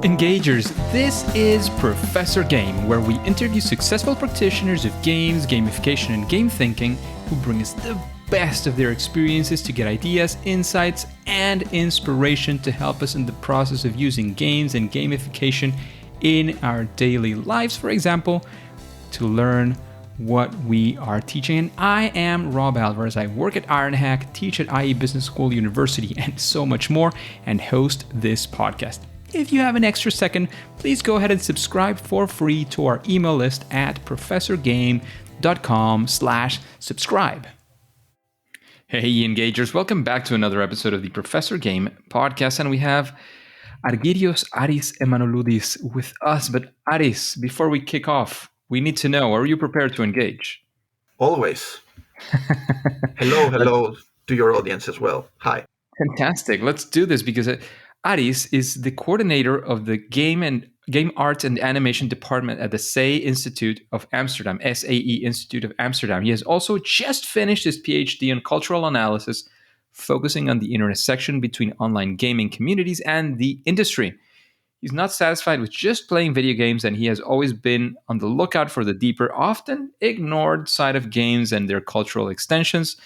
Engagers, this is Professor Game, where we interview successful practitioners of games, gamification, and game thinking who bring us the best of their experiences to get ideas, insights, and inspiration to help us in the process of using games and gamification in our daily lives, for example, to learn what we are teaching. And I am Rob Alvarez. I work at Ironhack, teach at IE Business School, University, and so much more, and host this podcast. If you have an extra second, please go ahead and subscribe for free to our email list at professorgame.com/subscribe. Hey, Engagers, welcome back to another episode of the Professor Game podcast. And we have Argyrios Aris Emmanouloudis with us. But Aris, before we kick off, we need to know, are you prepared to engage? Always. Hello to your audience as well. Hi. Fantastic. Let's do this because Aris is the coordinator of the Game Arts and Animation Department at the SAE Institute of Amsterdam, SAE Institute of Amsterdam. He has also just finished his PhD in cultural analysis, focusing on the intersection between online gaming communities and the industry. He's not satisfied with just playing video games, and he has always been on the lookout for the deeper, often ignored side of games and their cultural extensions.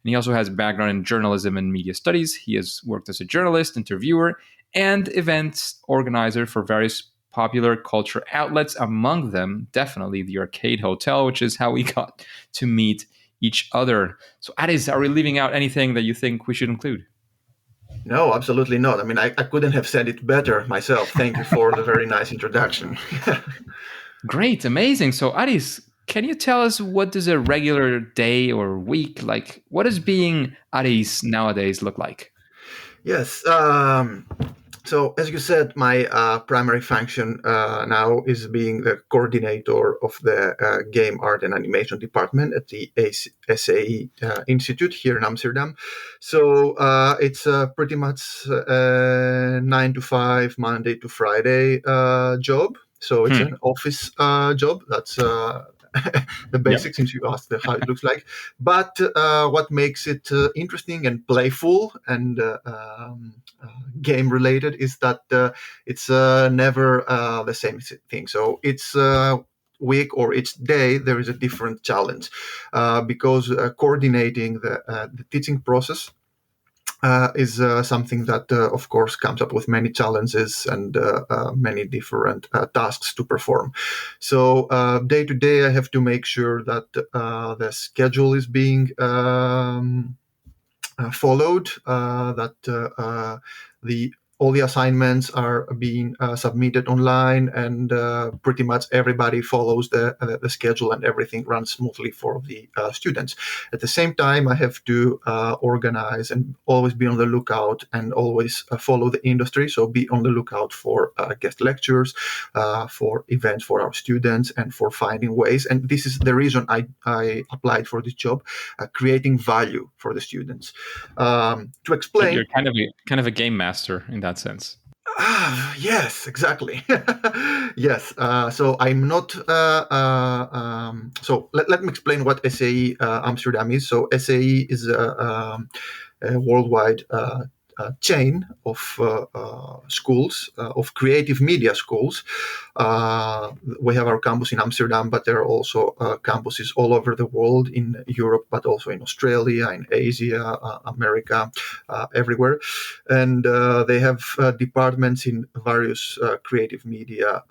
And he also has a background in journalism and media studies. He has worked as a journalist, interviewer, and events organizer for various popular culture outlets, among them definitely the Arcade Hotel, which is how we got to meet each other. So, Aris, are we leaving out anything that you think we should include? No, absolutely not. I mean, I couldn't have said it better myself. Thank you for the very nice introduction. Great, amazing. So, Aris, can you tell us what does a regular day or week, like what does being Aris nowadays look like? Yes. So as you said, my primary function now is being the coordinator of the Game Art and Animation Department at the SAE Institute here in Amsterdam. So it's pretty much 9 to 5, Monday to Friday job. So it's an office job. That's the basics, since you asked how it looks like. But what makes it interesting and playful and game related is that it's never the same thing. So it's week or each day there is a different challenge because coordinating the teaching process is something that, of course, comes up with many challenges and many different tasks to perform. So day to day, I have to make sure that the schedule is being followed, that all the assignments are being submitted online, and pretty much everybody follows the schedule and everything runs smoothly for the students. At the same time, I have to organize and always be on the lookout and always follow the industry. So be on the lookout for guest lectures, for events for our students, and for finding ways. And this is the reason I applied for this job, creating value for the students. To explain, you're kind of a game master in that sense. Yes, exactly. Yes. So I'm not. So let me explain what SAE Amsterdam is. So SAE is a worldwide chain of schools, of creative media schools. We have our campus in Amsterdam, but there are also campuses all over the world, in Europe, but also in Australia, in Asia, America, everywhere. And they have departments in various creative media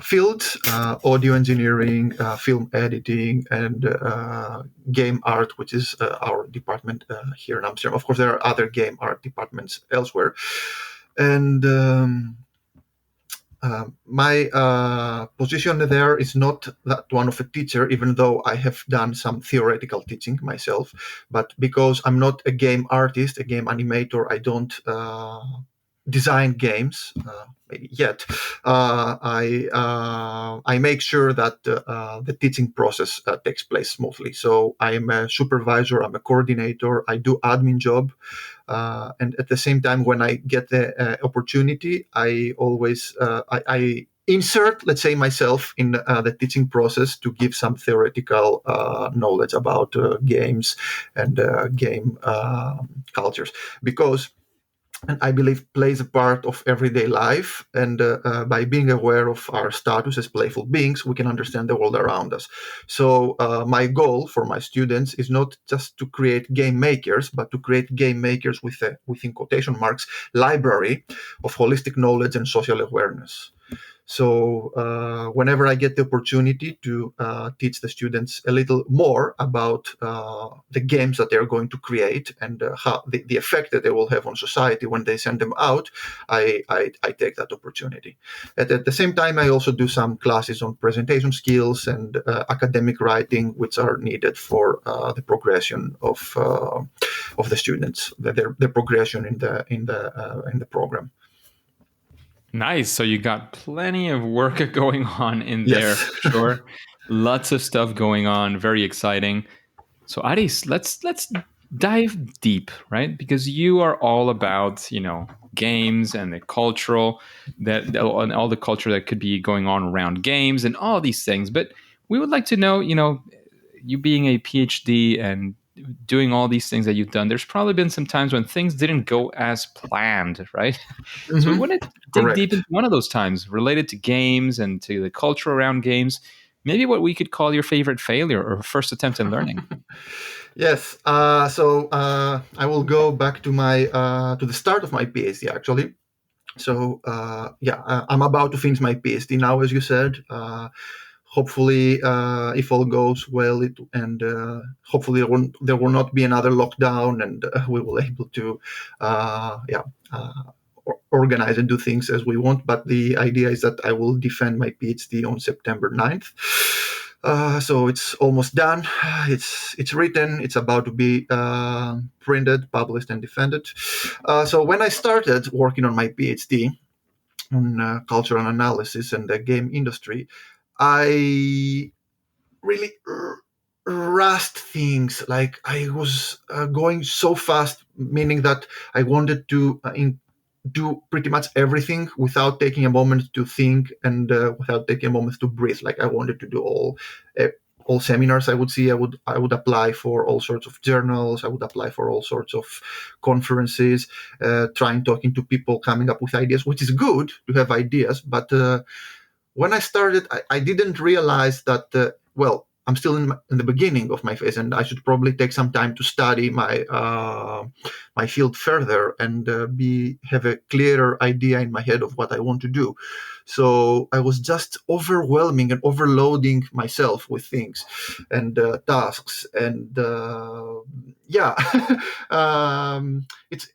fields, audio engineering, film editing, and game art, which is our department here in Amsterdam. Of course, there are other game art departments elsewhere. And my position there is not that one of a teacher, even though I have done some theoretical teaching myself. But because I'm not a game artist, a game animator, I don't design games maybe yet. I make sure that the teaching process takes place smoothly. So I am a supervisor, I'm a coordinator, I do admin job, and at the same time, when I get the opportunity, I always I insert, let's say, myself in the teaching process to give some theoretical knowledge about games and game cultures, because and I believe plays a part of everyday life. And by being aware of our status as playful beings, we can understand the world around us. So my goal for my students is not just to create game makers, but to create game makers with a, within quotation marks, library of holistic knowledge and social awareness. So whenever I get the opportunity to teach the students a little more about the games that they're going to create and how the effect that they will have on society when they send them out, I take that opportunity. At the same time, I also do some classes on presentation skills and academic writing, which are needed for the progression of the students, their progression in the program. Nice. So you got plenty of work going on in there Yes. for sure. Lots of stuff going on. Very exciting. So Aris, let's dive deep, right? Because you are all about, games and the cultural and all the culture that could be going on around games and all these things. But we would like to know, you being a PhD and doing all these things that you've done, there's probably been some times when things didn't go as planned, right? So we Hmm. want to dig deep Correct. into one of those times related to games and to the culture around games. Maybe what we could call your favorite failure or first attempt in learning. Yes. So I will go back to my to the start of my PhD actually. So I'm about to finish my PhD now, as you said. Hopefully, if all goes well, hopefully there will not be another lockdown, and we will able to, uh, yeah. Uh, Organize and do things as we want. But the idea is that I will defend my PhD on September 9th. So it's almost done. It's written. It's about to be printed, published, and defended. So when I started working on my PhD on cultural analysis and the game industry, I really rushed things. Like I was going so fast, meaning that I wanted to do pretty much everything without taking a moment to think and without taking a moment to breathe. Like I wanted to do uh, all seminars I would see. I would apply for all sorts of journals. I would apply for all sorts of conferences, trying talking to people, coming up with ideas, which is good to have ideas. But when I started, I didn't realize that. I'm still in the beginning of my phase, and I should probably take some time to study my field further and have a clearer idea in my head of what I want to do. So I was just overwhelming and overloading myself with things and tasks, and it's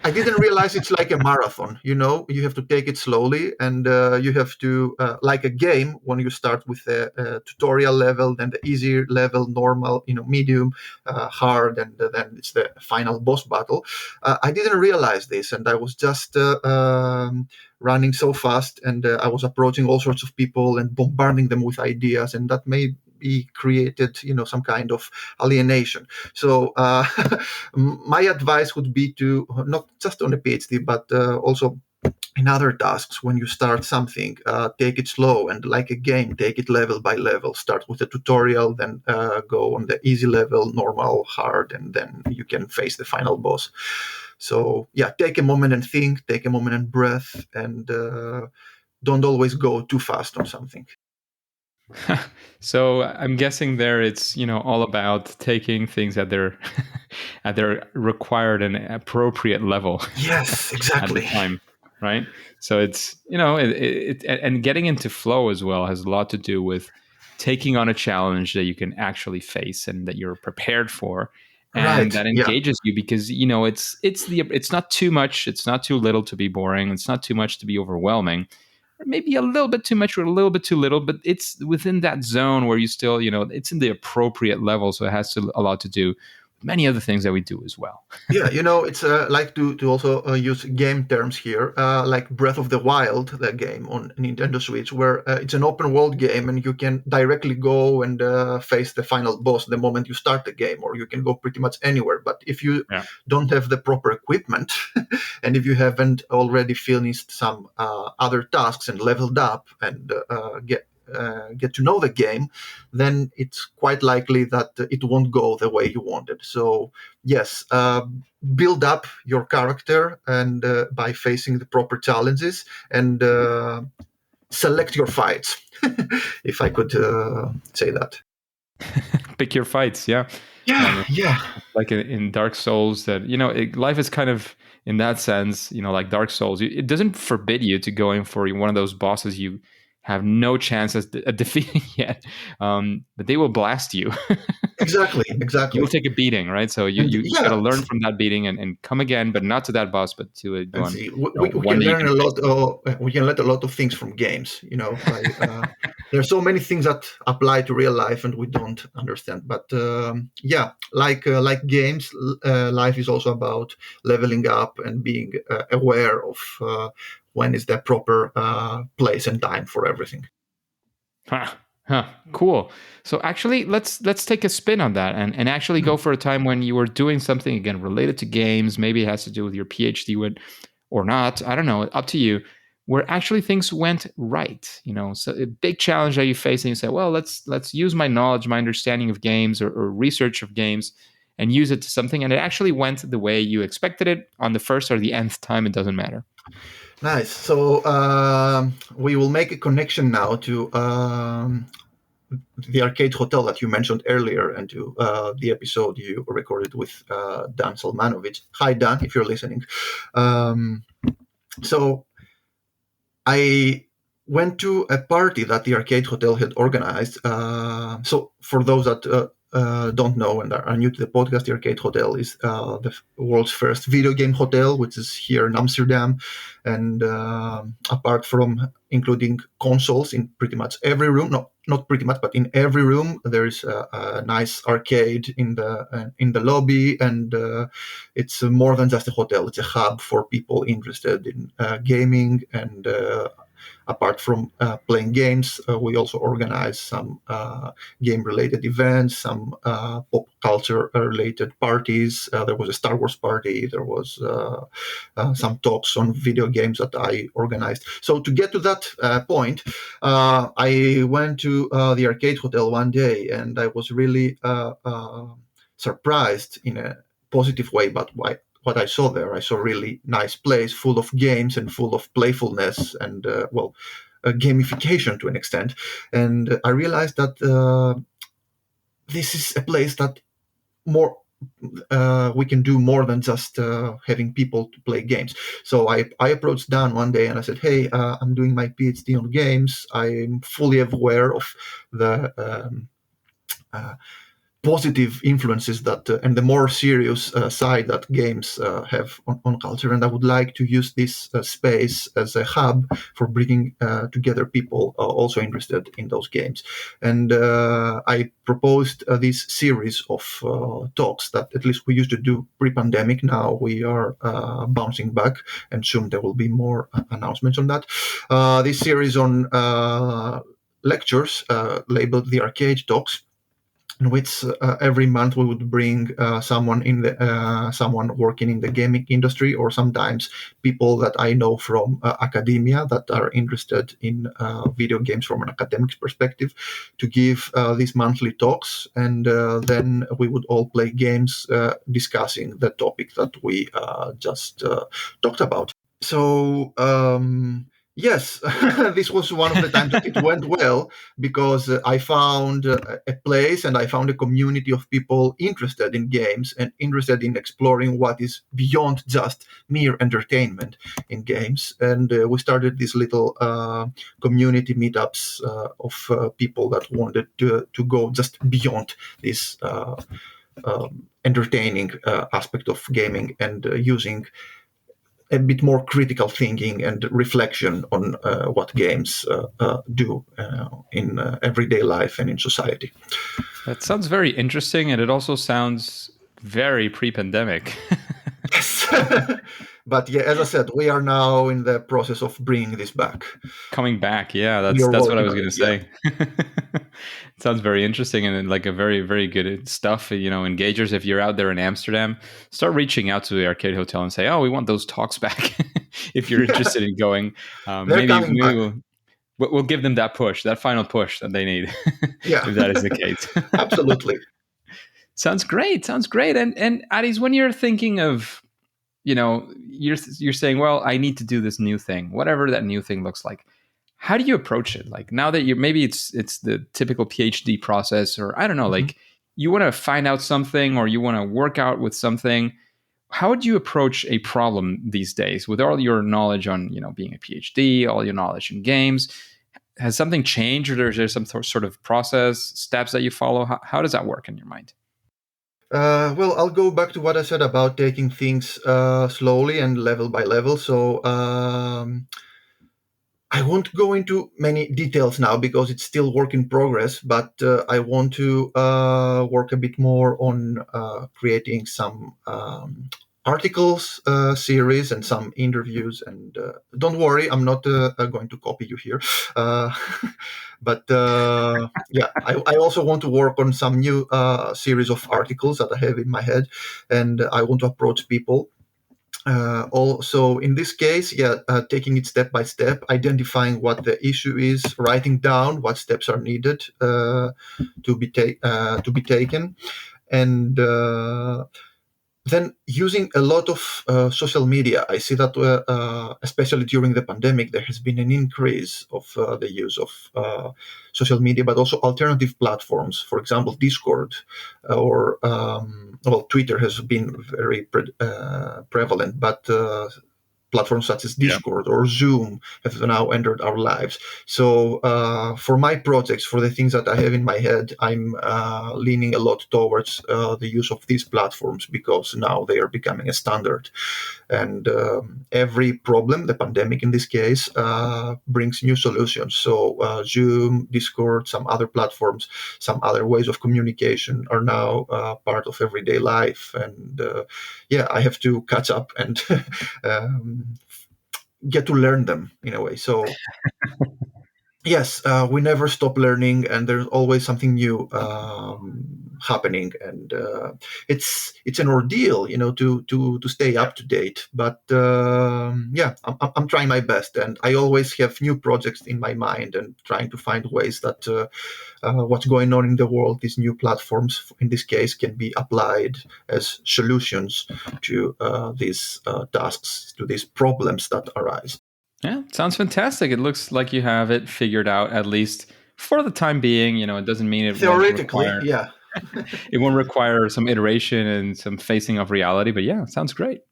I didn't realize it's like a marathon. You have to take it slowly, and you have to, like a game, when you start with a tutorial level, then the easier level, normal, medium, hard, and then it's the final boss battle. I didn't realize this, and I was just running so fast, and I was approaching all sorts of people and bombarding them with ideas, and that may be created, some kind of alienation. So my advice would be to not just on a PhD, but also in other tasks. When you start something, take it slow, and like a game, take it level by level. Start with a tutorial, then go on the easy level, normal, hard, and then you can face the final boss. So take a moment and think, take a moment and breath, and don't always go too fast on something. So I'm guessing there it's all about taking things at their at their required and appropriate level Yes, at the exactly. time, right? So it's and getting into flow as well has a lot to do with taking on a challenge that you can actually face and that you're prepared for, and Right. that Yeah. engages you because it's not too much, it's not too little to be boring, it's not too much to be overwhelming, maybe a little bit too much or a little bit too little, but it's within that zone where you still, it's in the appropriate level. So it has a lot to do with many other things that we do as well. Yeah, it's like to also use game terms here, like Breath of the Wild, the game on Nintendo Switch, where it's an open world game and you can directly go and face the final boss the moment you start the game, or you can go pretty much anywhere. But if you Yeah. don't have the proper equipment, and if you haven't already finished some other tasks and leveled up and get to know the game, then it's quite likely that it won't go the way you wanted. So yes, build up your character and by facing the proper challenges, and select your fights, if I could say that. Pick your fights, yeah. Yeah, yeah, Like in Dark Souls, that life is kind of in that sense, like Dark Souls. It doesn't forbid you to go in for one of those bosses you have no chance at defeating yet, but they will blast you. exactly, You will exactly. take a beating, right? So you And you just got to yeah, learn from that beating and come again, but not to that boss, but to and one. see, we One can that you learn can a face. lot. We can learn a lot of things from games. There are so many things that apply to real life and we don't understand. But yeah, like games, life is also about leveling up and being aware of when is the proper place and time for everything. Huh. Huh. Cool. So actually, let's take a spin on that and actually Hmm. go for a time when you were doing something again related to games. Maybe it has to do with your PhD, or not. I don't know. Up to you. Where actually things went right. So a big challenge that you face, and you say, well, let's use my knowledge, my understanding of games, or research of games, and use it to something, and it actually went the way you expected it on the first or the nth time. It doesn't matter. Nice. So we will make a connection now to the arcade hotel that you mentioned earlier, and to the episode you recorded with Dan Salmanovic. Hi, Dan, if you're listening. Um, so I went to a party that the arcade hotel had organized. So for those that don't know and are new to the podcast, the Arcade Hotel is the world's first video game hotel, which is here in Amsterdam. And apart from including consoles in pretty much every room, not pretty much, but in every room, there's a nice arcade in the lobby, and it's more than just a hotel. It's a hub for people interested in gaming, and apart from playing games, we also organize some game-related events, some pop culture-related parties. There was a Star Wars party. There was some talks on video games that I organized. So to get to that point, I went to the Arcade Hotel one day, and I was really surprised in a positive way, but what I saw there. I saw a really nice place full of games and full of playfulness and, gamification to an extent. And I realized that this is a place that more we can do more than just having people to play games. So I approached Dan one day and I said, hey, I'm doing my PhD on games. I'm fully aware of the positive influences that and the more serious side that games have on culture, and I would like to use this space as a hub for bringing together people also interested in those games. And I proposed this series of talks that at least we used to do pre-pandemic. Now we are bouncing back, and soon there will be more announcements on that. This series on lectures labeled the Arcade Talks, in which every month we would bring someone working in the gaming industry, or sometimes people that I know from academia that are interested in video games from an academic perspective, to give these monthly talks, and then we would all play games discussing the topic that we just talked about. So yes, this was one of the times that it went well, because I found a place and I found a community of people interested in games and interested in exploring what is beyond just mere entertainment in games. And we started these little community meetups of people that wanted to go just beyond this entertaining aspect of gaming, and using a bit more critical thinking and reflection on what games do in everyday life and in society. That sounds very interesting, and it also sounds very pre-pandemic. Yes. But yeah, as I said, we are now in the process of bringing this back. Coming back, yeah, We are that's what I working was on going it. to Yeah. say. It sounds very interesting, and like a very, very good stuff. Engagers, if you're out there in Amsterdam, start reaching out to the Arcade Hotel and say, "Oh, we want those talks back." If you're interested in going, They're maybe coming back. we'll give them that push, that final push that they need, Yeah, if that is the case. absolutely. Sounds great. Sounds great. And Aris, when you're thinking of, you're saying, well, I need to do this new thing, whatever that new thing looks like. How do you approach it? Like, now that you're, maybe it's the typical PhD process, or I don't know, Mm-hmm. like you want to find out something or you want to work out with something. How would you approach a problem these days with all your knowledge on, being a PhD, all your knowledge in games? Has something changed, or is there some sort of process, steps that you follow? How does that work in your mind? Well, I'll go back to what I said about taking things slowly and level by level. So I won't go into many details now because it's still work in progress, but I want to work a bit more on creating some articles series and some interviews. And don't worry, I'm not going to copy you here. Uh, but yeah, I also want to work on some new series of articles that I have in my head, and I want to approach people also in this case, taking it step by step, identifying what the issue is, writing down what steps are needed to be taken, and then using a lot of social media. I see that especially during the pandemic, there has been an increase of the use of social media, but also alternative platforms. For example, Discord or Twitter has been very prevalent, but platforms such as Yeah. Discord or Zoom have now entered our lives. So for my projects, for the things that I have in my head, I'm leaning a lot towards the use of these platforms because now they are becoming a standard. And every problem, the pandemic in this case, brings new solutions. So Zoom, Discord, some other platforms, some other ways of communication are now part of everyday life. And I have to catch up and get to learn them in a way. So yes, we never stop learning, and there's always something new happening, and it's an ordeal, to stay up to date. But I'm trying my best, and I always have new projects in my mind, and trying to find ways that what's going on in the world, these new platforms, in this case, can be applied as solutions to these tasks, to these problems that arise. Yeah, sounds fantastic. It looks like you have it figured out, at least for the time being. It doesn't mean Theoretically, yeah. it won't require some iteration and some facing of reality. But yeah, sounds great.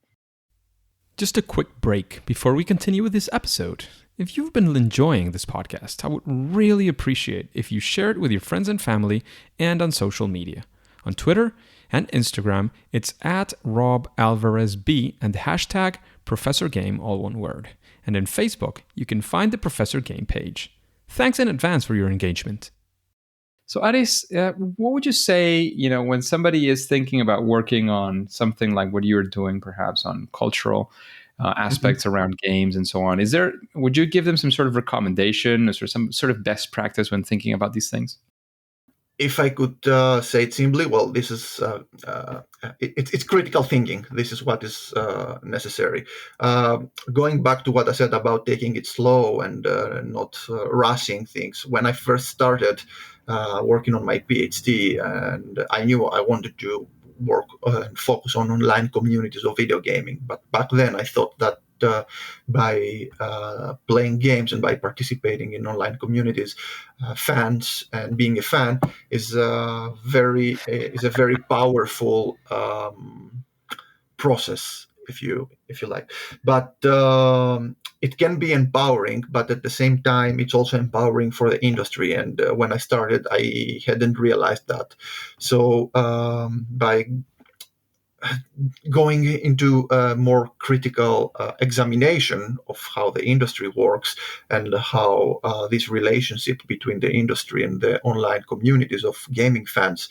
Just a quick break before we continue with this episode. If you've been enjoying this podcast, I would really appreciate if you share it with your friends and family and on social media. On Twitter and Instagram, it's at RobAlvarezB and the hashtag ProfessorGame, all one word. And in Facebook, you can find the Professor Game page. Thanks in advance for your engagement. So, Aris, what would you say, when somebody is thinking about working on something like what you're doing, perhaps on cultural aspects around games and so on? Would you give them some sort of recommendation or some sort of best practice when thinking about these things? If I could say it simply, well, this is it's critical thinking. This is what is necessary. Going back to what I said about taking it slow and not rushing things. When I first started working on my PhD, and I knew I wanted to work and focus on online communities of video gaming, but back then I thought that by playing games and by participating in online communities, fans and being a fan is a very powerful process, if you like. But it can be empowering, but at the same time, it's also empowering for the industry. And when I started, I hadn't realized that. So by going into a more critical examination of how the industry works and how this relationship between the industry and the online communities of gaming fans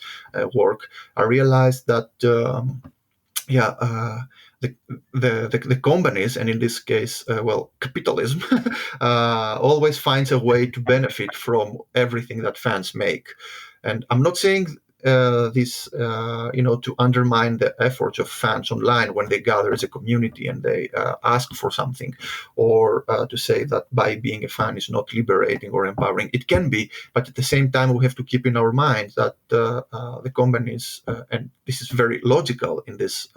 work, I realized that the companies, and in this case, capitalism, always finds a way to benefit from everything that fans make. And I'm not saying this, to undermine the efforts of fans online when they gather as a community and they ask for something, or to say that by being a fan is not liberating or empowering. It can be, but at the same time, we have to keep in our mind that the companies, and this is very logical in this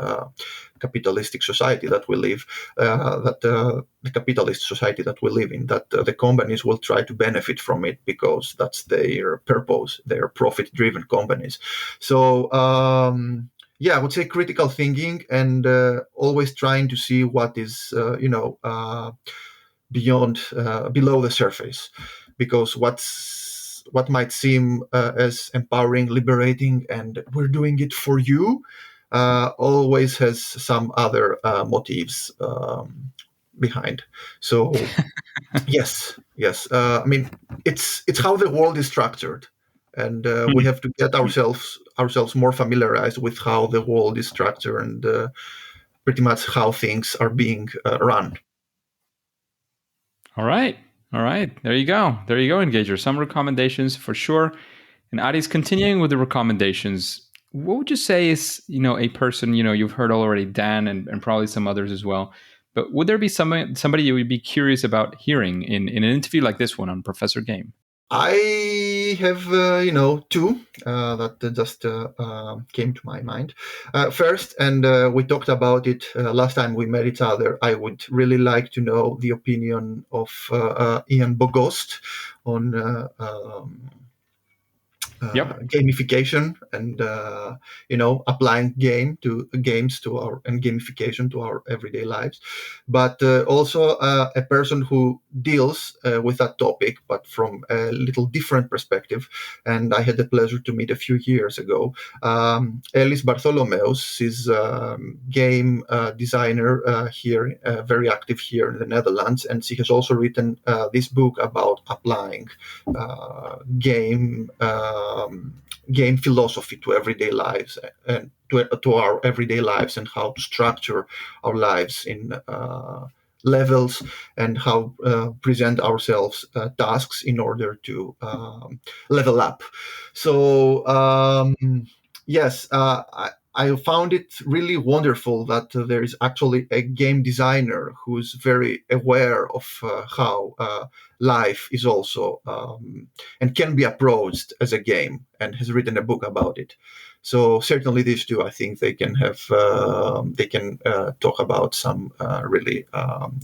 capitalistic society that we live, the capitalist society that we live in, that the companies will try to benefit from it because that's their purpose. They're profit-driven companies. So I would say critical thinking and always trying to see what is beyond, below the surface, because what might seem as empowering, liberating, and we're doing it for you, always has some other motives behind. So yes. I mean, it's how the world is structured, and we have to get ourselves more familiarized with how the world is structured and pretty much how things are being run. All right. There you go, Engager. Some recommendations for sure. And Aris, continuing with the recommendations, what would you say is, a person, you've heard already Dan and probably some others as well, but would there be somebody you would be curious about hearing in an interview like this one on Professor Game? I have, two that just came to my mind. First, and we talked about it last time we met each other, I would really like to know the opinion of Ian Bogost on gamification and applying games to our and gamification to our everyday lives, but also a person who deals with that topic but from a little different perspective, and I had the pleasure to meet a few years ago. Elis Bartholomeus is game designer here, very active here in the Netherlands, and she has also written this book about applying game philosophy to everyday lives and to our everyday lives, and how to structure our lives in levels, and how present ourselves tasks in order to level up. So yes, I found it really wonderful that there is actually a game designer who's very aware of how life is also and can be approached as a game, and has written a book about it. So certainly these two, I think they can have talk about some really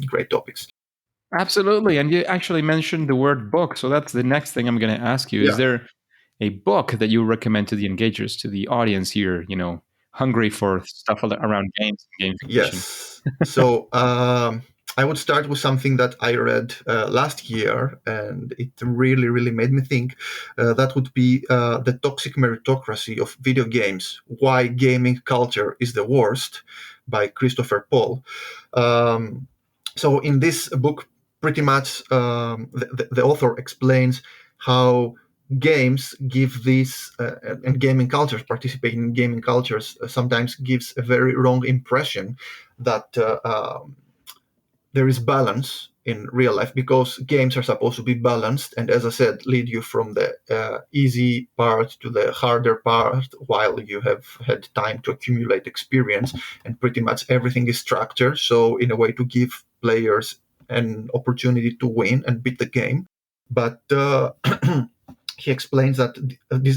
great topics. Absolutely. And you actually mentioned the word book, so that's the next thing I'm going to ask you. Is there a book that you recommend to the engagers, to the audience here, hungry for stuff around games and gamification? Yes. So I would start with something that I read last year, and it really, really made me think. That would be The Toxic Meritocracy of Video Games, Why Gaming Culture is the Worst, by Christopher Paul. So in this book, pretty much the author explains how games give these and gaming cultures, participating in gaming cultures, sometimes gives a very wrong impression that there is balance in real life, because games are supposed to be balanced, and as I said, lead you from the easy part to the harder part while you have had time to accumulate experience, and pretty much everything is structured so in a way to give players an opportunity to win and beat the game. But he explains that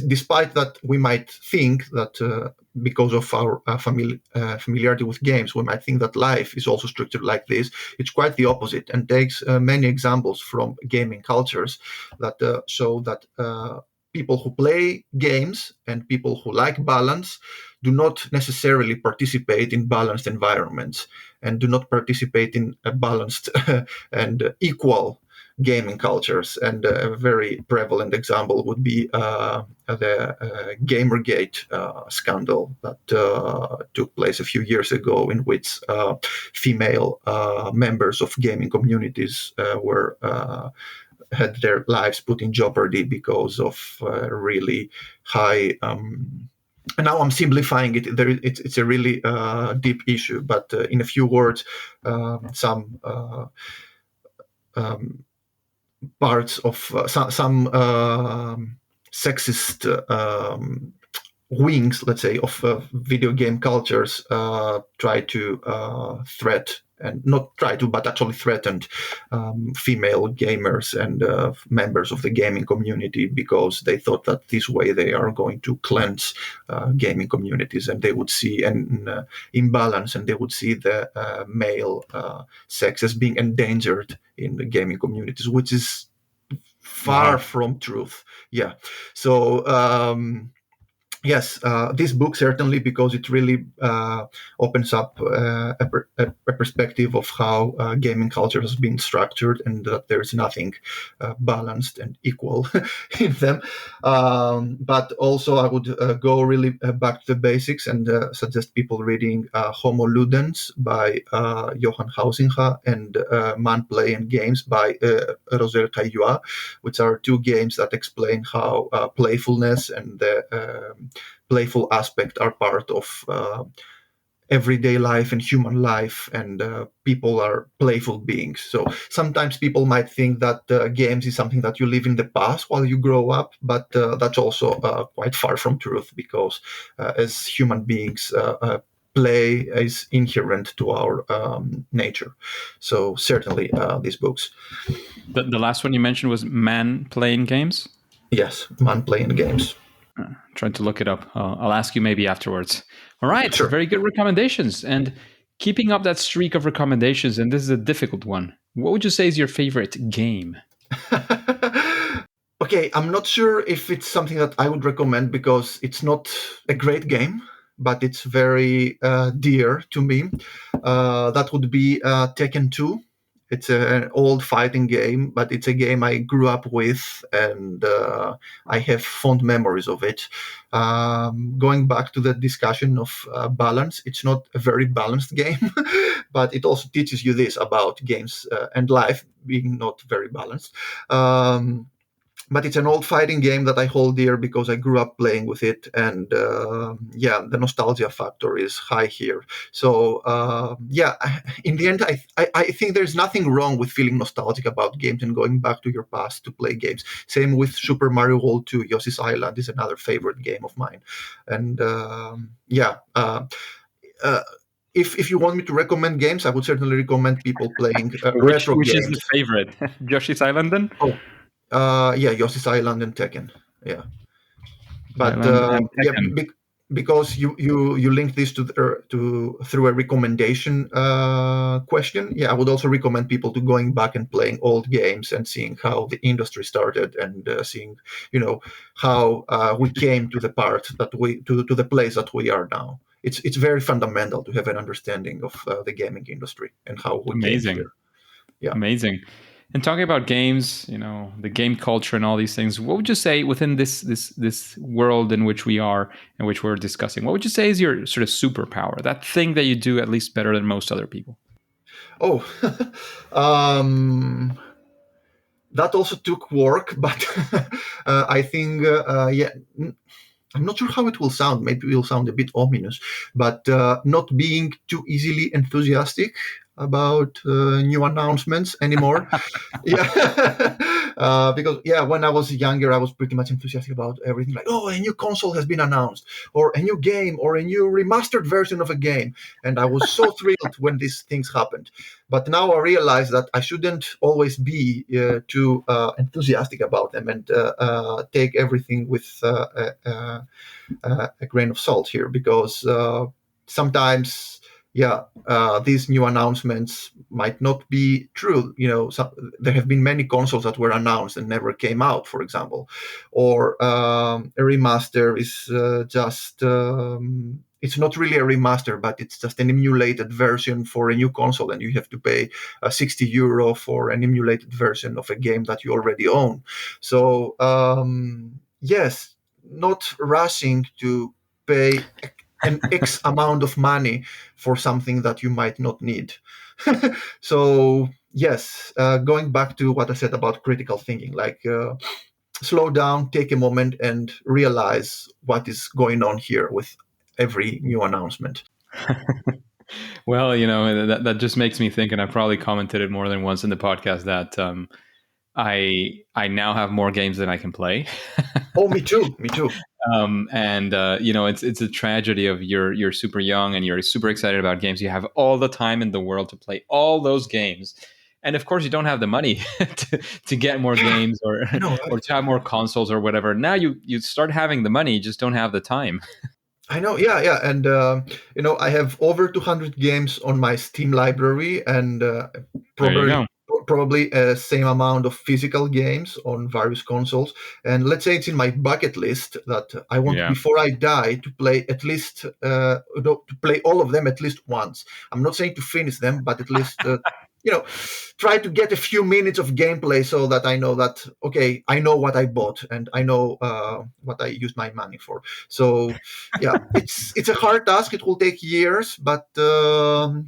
despite that, we might think that because of our familiarity with games, we might think that life is also structured like this. It's quite the opposite, and takes many examples from gaming cultures that show that people who play games and people who like balance do not necessarily participate in balanced environments, and do not participate in a balanced and equal gaming cultures. And a very prevalent example would be the Gamergate scandal that took place a few years ago, in which female members of gaming communities were had their lives put in jeopardy because of really high. And now I'm simplifying it. It's a really deep issue, but in a few words, some parts of some sexist wings, let's say, of video game cultures try to threat and not try to, but actually threatened female gamers and members of the gaming community because they thought that this way they are going to cleanse gaming communities and they would see an imbalance and they would see the male sex as being endangered in the gaming communities, which is far Wow. from truth. Yeah. So, yes, this book certainly, because it really opens up a perspective of how gaming culture has been structured and that there's nothing balanced and equal in them. But also, I would go really back to the basics and suggest people reading Homo Ludens by Johann Huizinga and Man Play and Games by Roger Caillois, which are two games that explain how playfulness and the playful aspect are part of everyday life and human life, and people are playful beings. So sometimes people might think that games is something that you live in the past while you grow up, but that's also quite far from truth because as human beings, play is inherent to our nature. So certainly these books. The last one you mentioned was Man Playing Games. Yes, Man Playing Games. Trying to look it up. I'll ask you maybe afterwards. All right, Sure. very good recommendations. And keeping up that streak of recommendations, and this is a difficult one. What would you say is your favorite game? Okay, I'm not sure if it's something that I would recommend because it's not a great game, but it's very dear to me. That would be Tekken 2. It's an old fighting game, but it's a game I grew up with, and I have fond memories of it. Going back to the discussion of balance, it's not a very balanced game, but it also teaches you this about games and life being not very balanced. But it's an old fighting game that I hold dear because I grew up playing with it, and yeah, the nostalgia factor is high here. So yeah, in the end, I think there's nothing wrong with feeling nostalgic about games and going back to your past to play games. Same with Super Mario World 2. Yoshi's Island is another favorite game of mine, and yeah. If you want me to recommend games, I would certainly recommend people playing retro Which is the games. favorite? Yoshi's Island then? Oh, yeah, Yoshi's Island and Tekken. Yeah, but Island and yeah, Tekken. because you link this to through a recommendation question. Yeah, I would also recommend people to going back and playing old games and seeing how the industry started and seeing how we came to the part that we to the place that we are now. It's very fundamental to have an understanding of the gaming industry and how we came Amazing. here. Yeah. Amazing. And talking about games, the game culture and all these things, what would you say within this world in which we are, in which we're discussing, what would you say is your sort of superpower, that thing that you do at least better than most other people? Oh, um, that also took work, but I think, yeah, I'm not sure how it will sound. Maybe it will sound a bit ominous, but not being too easily enthusiastic about new announcements anymore. Yeah, because yeah, when I was younger, I was pretty much enthusiastic about everything. Like, oh, a new console has been announced, or a new game, or a new remastered version of a game, and I was so thrilled when these things happened. But now I realize that I shouldn't always be too enthusiastic about them and take everything with a grain of salt here, because sometimes yeah, these new announcements might not be true. There have been many consoles that were announced and never came out, for example, or a remaster is just. It's not really a remaster, but it's just an emulated version for a new console, and you have to pay €60 for an emulated version of a game that you already own. So yes, not rushing to pay an X amount of money for something that you might not need. So yes, going back to what I said about critical thinking, like slow down, take a moment, and realize what is going on here with every new announcement. Well, that just makes me think, and I probably commented it more than once in the podcast that I now have more games than I can play. Oh, me too. Me too. And it's a tragedy of you're super young and you're super excited about games. You have all the time in the world to play all those games, and of course you don't have the money to get more Yeah, games or I know. or to have more consoles or whatever. Now you start having the money, you just don't have the time. I know, yeah, yeah, and I have over 200 games on my Steam library, and There you probably go. probably a same amount of physical games on various consoles. And let's say it's in my bucket list that I want Yeah. before I die to play at least to play all of them at least once. I'm not saying to finish them, but at least try to get a few minutes of gameplay so that I know that okay, I know what I bought and I know what I used my money for. So yeah, it's a hard task. It will take years, but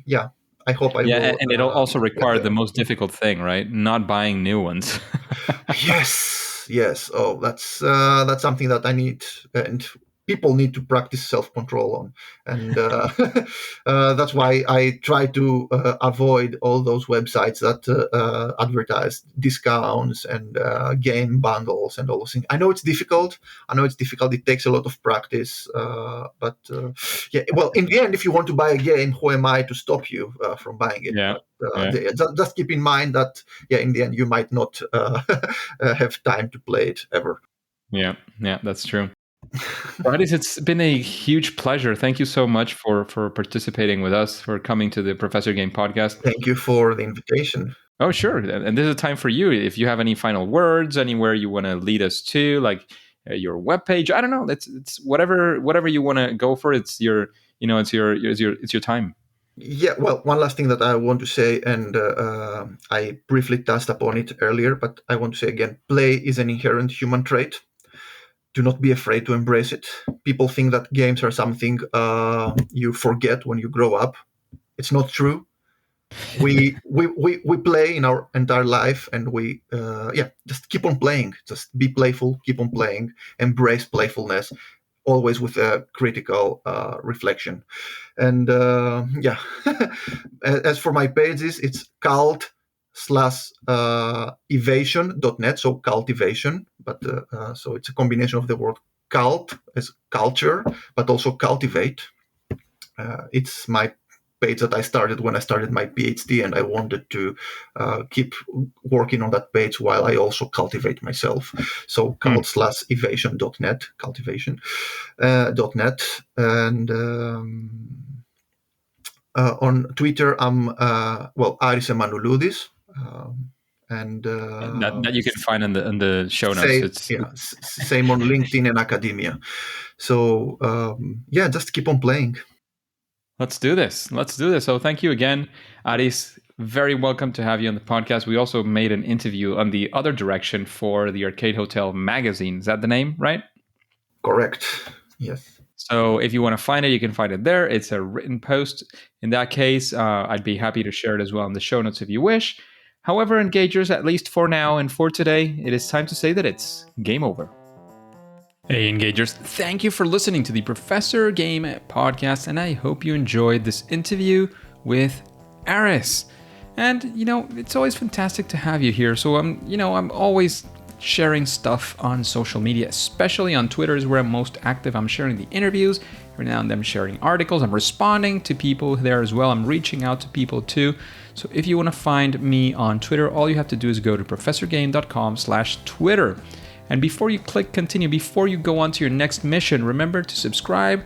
yeah, I hope I Yeah, will and it'll also get require the there. most difficult thing, right? Not buying new ones. Yes, yes. Oh, that's something that I need, and people need to practice self-control on, and that's why I try to avoid all those websites that advertise discounts and game bundles and all those things. I know it's difficult. I know it's difficult. It takes a lot of practice, but yeah. Well, in the end, if you want to buy a game, who am I to stop you from buying it? Yeah. But Yeah. just keep in mind that yeah, in the end, you might not have time to play it ever. Yeah. Yeah, that's true. Aris, it's been a huge pleasure. Thank you so much for participating with us, for coming to the Professor Game podcast. Thank you for the invitation. Oh, sure. And this is a time for you. If you have any final words, anywhere you want to lead us to, like your webpage, I don't know. It's whatever you want to go for. It's your, it's your time. Yeah, well, one last thing that I want to say, and I briefly touched upon it earlier, but I want to say again, play is an inherent human trait. Do not be afraid to embrace it. People think that games are something you forget when you grow up. It's not true. We play in our entire life, and we yeah, just keep on playing. Just be playful, keep on playing, embrace playfulness, always with a critical reflection. And yeah, as for my pages, it's cult slash evasion.net, so cultivation, but so it's a combination of the word cult as culture, but also cultivate. It's my page that I started when I started my PhD, and I wanted to keep working on that page while I also cultivate myself. So cult slash evasion.net, cultivation .net, and on Twitter I'm Aris Emmanouloudis, and That you can find in the show notes. say yeah, same on LinkedIn and academia. So yeah, just keep on playing. Let's do this. Let's do this. So thank you again, Aris. Very welcome to have you on the podcast. We also made an interview on the other direction for the Arcade Hotel magazine. Is that the name, right? Correct. Yes. So if you want to find it, you can find it there. It's a written post. In that case, I'd be happy to share it as well in the show notes if you wish. However, engagers, at least for now and for today, it is time to say that it's game over. Hey, engagers, thank you for listening to the Professor Game podcast, and I hope you enjoyed this interview with Aris. And, it's always fantastic to have you here. So I'm always sharing stuff on social media, especially on Twitter is where I'm most active. I'm sharing the interviews. Every now and then I'm sharing articles. I'm responding to people there as well. I'm reaching out to people too. So if you want to find me on Twitter, all you have to do is go to professorgame.com/Twitter. And before you click continue, before you go on to your next mission, remember to subscribe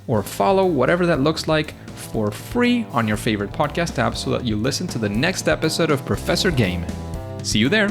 or follow, whatever that looks like, for free on your favorite podcast app so that you listen to the next episode of Professor Game. See you there.